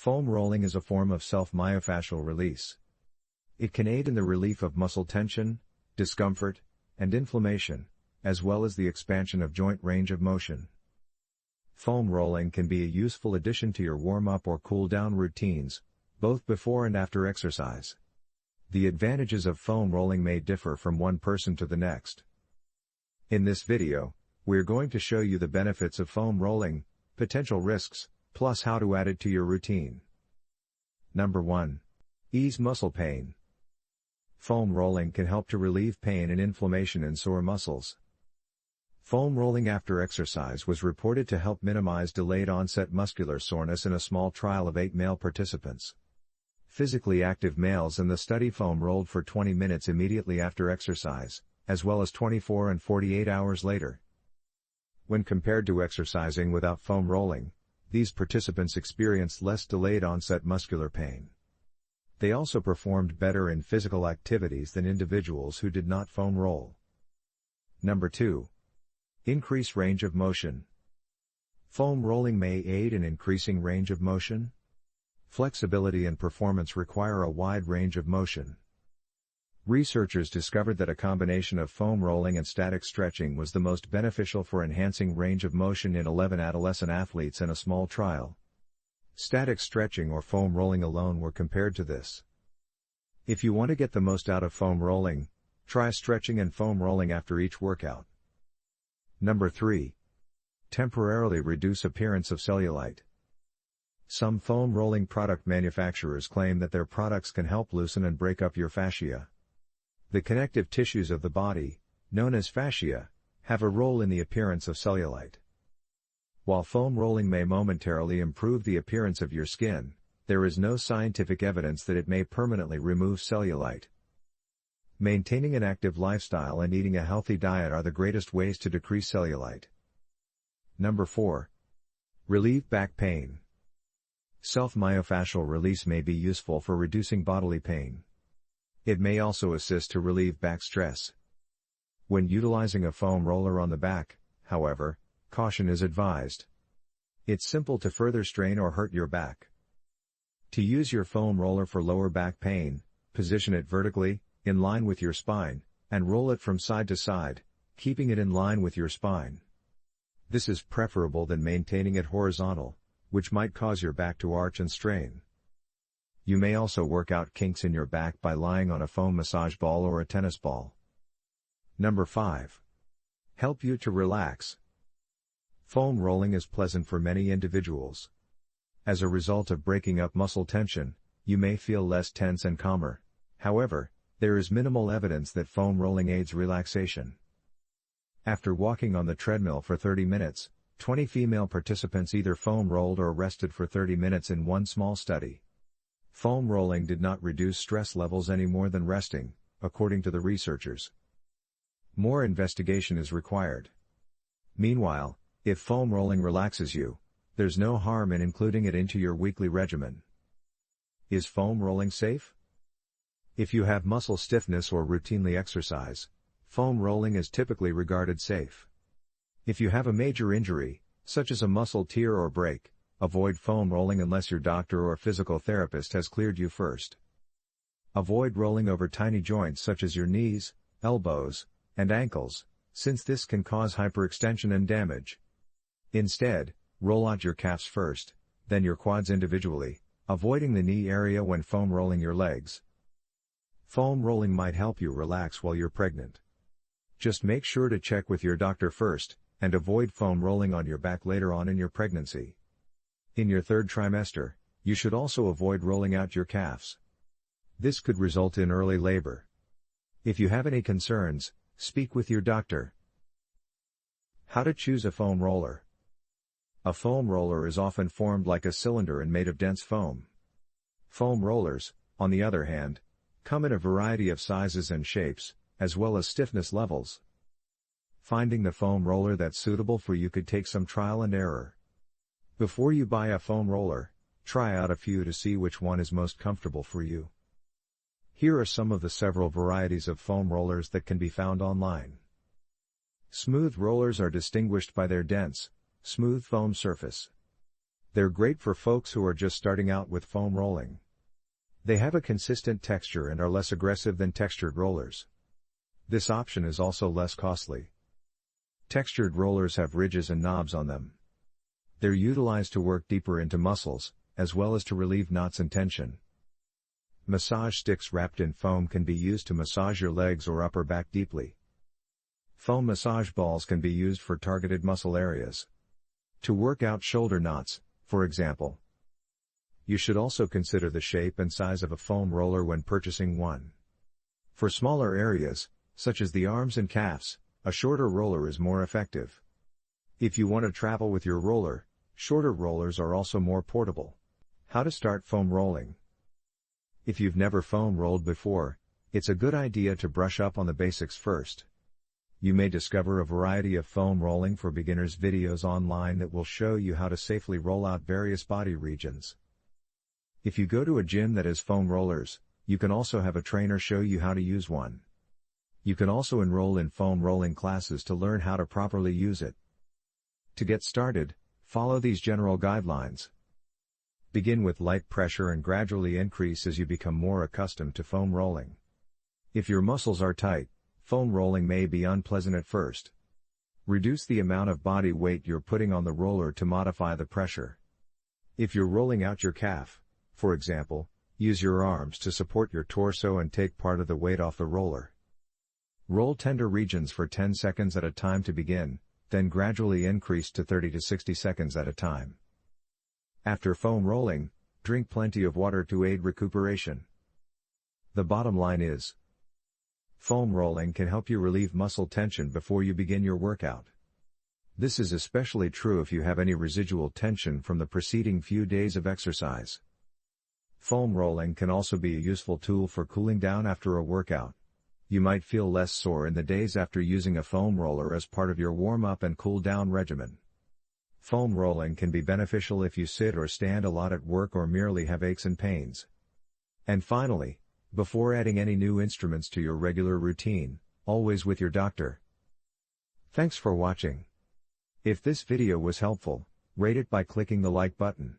Foam rolling is a form of self-myofascial release. It can aid in the relief of muscle tension, discomfort, and inflammation, as well as the expansion of joint range of motion. Foam rolling can be a useful addition to your warm-up or cool-down routines, both before and after exercise. The advantages of foam rolling may differ from one person to the next. In this video, we're going to show you the benefits of foam rolling, potential risks, plus how to add it to your routine. Number 1. Ease muscle pain. Foam rolling can help to relieve pain and inflammation in sore muscles. Foam rolling after exercise was reported to help minimize delayed onset muscular soreness in a small trial of 8 male participants. Physically active males in the study foam rolled for 20 minutes immediately after exercise, as well as 24 and 48 hours later. When compared to exercising without foam rolling, these participants experienced less delayed onset muscular pain. They also performed better in physical activities than individuals who did not foam roll. Number 2. Increase range of motion. Foam rolling may aid in increasing range of motion. Flexibility and performance require a wide range of motion. Researchers discovered that a combination of foam rolling and static stretching was the most beneficial for enhancing range of motion in 11 adolescent athletes in a small trial. Static stretching or foam rolling alone were compared to this. If you want to get the most out of foam rolling, try stretching and foam rolling after each workout. Number 3. Temporarily reduce appearance of cellulite. Some foam rolling product manufacturers claim that their products can help loosen and break up your fascia. The connective tissues of the body, known as fascia, have a role in the appearance of cellulite. While foam rolling may momentarily improve the appearance of your skin, there is no scientific evidence that it may permanently remove cellulite. Maintaining an active lifestyle and eating a healthy diet are the greatest ways to decrease cellulite. Number 4. Relieve back pain. Self-myofascial release may be useful for reducing bodily pain. It may also assist to relieve back stress. When utilizing a foam roller on the back, however, caution is advised. It's simple to further strain or hurt your back. To use your foam roller for lower back pain, position it vertically, in line with your spine, and roll it from side to side, keeping it in line with your spine. This is preferable than maintaining it horizontal, which might cause your back to arch and strain. You may also work out kinks in your back by lying on a foam massage ball or a tennis ball. Number 5. Help you to relax. Foam rolling is pleasant for many individuals. As a result of breaking up muscle tension, you may feel less tense and calmer. However, there is minimal evidence that foam rolling aids relaxation. After walking on the treadmill for 30 minutes, 20 female participants either foam rolled or rested for 30 minutes in one small study. Foam rolling did not reduce stress levels any more than resting, according to the researchers. More investigation is required. Meanwhile, if foam rolling relaxes you, there's no harm in including it into your weekly regimen. Is foam rolling safe? If you have muscle stiffness or routinely exercise, foam rolling is typically regarded safe. If you have a major injury, such as a muscle tear or break, avoid foam rolling unless your doctor or physical therapist has cleared you first. Avoid rolling over tiny joints such as your knees, elbows, and ankles, since this can cause hyperextension and damage. Instead, roll out your calves first, then your quads individually, avoiding the knee area when foam rolling your legs. Foam rolling might help you relax while you're pregnant. Just make sure to check with your doctor first, and avoid foam rolling on your back later on in your pregnancy. In your third trimester, you should also avoid rolling out your calves. This could result in early labor. If you have any concerns, speak with your doctor. How to choose a foam roller. A foam roller is often formed like a cylinder and made of dense foam. Foam rollers, on the other hand, come in a variety of sizes and shapes, as well as stiffness levels. Finding the foam roller that's suitable for you could take some trial and error. Before you buy a foam roller, try out a few to see which one is most comfortable for you. Here are some of the several varieties of foam rollers that can be found online. Smooth rollers are distinguished by their dense, smooth foam surface. They're great for folks who are just starting out with foam rolling. They have a consistent texture and are less aggressive than textured rollers. This option is also less costly. Textured rollers have ridges and knobs on them. They're utilized to work deeper into muscles, as well as to relieve knots and tension. Massage sticks wrapped in foam can be used to massage your legs or upper back deeply. Foam massage balls can be used for targeted muscle areas. To work out shoulder knots, for example. You should also consider the shape and size of a foam roller when purchasing one. For smaller areas, such as the arms and calves, a shorter roller is more effective. If you want to travel with your roller, shorter rollers are also more portable. How to start foam rolling. If you've never foam rolled before, it's a good idea to brush up on the basics first. You may discover a variety of foam rolling for beginners videos online that will show you how to safely roll out various body regions. If you go to a gym that has foam rollers, you can also have a trainer show you how to use one. You can also enroll in foam rolling classes to learn how to properly use it. To get started, follow these general guidelines. Begin with light pressure and gradually increase as you become more accustomed to foam rolling. If your muscles are tight, foam rolling may be unpleasant at first. Reduce the amount of body weight you're putting on the roller to modify the pressure. If you're rolling out your calf, for example, use your arms to support your torso and take part of the weight off the roller. Roll tender regions for 10 seconds at a time to begin, then gradually increase to 30 to 60 seconds at a time. After foam rolling, drink plenty of water to aid recuperation. The bottom line is, foam rolling can help you relieve muscle tension before you begin your workout. This is especially true if you have any residual tension from the preceding few days of exercise. Foam rolling can also be a useful tool for cooling down after a workout. You might feel less sore in the days after using a foam roller as part of your warm-up and cool-down regimen. Foam rolling can be beneficial if you sit or stand a lot at work or merely have aches and pains. And finally, before adding any new instruments to your regular routine, always with your doctor. Thanks for watching. If this video was helpful, rate it by clicking the like button.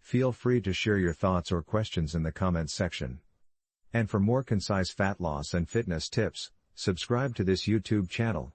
Feel free to share your thoughts or questions in the comments section. And for more concise fat loss and fitness tips, subscribe to this YouTube channel.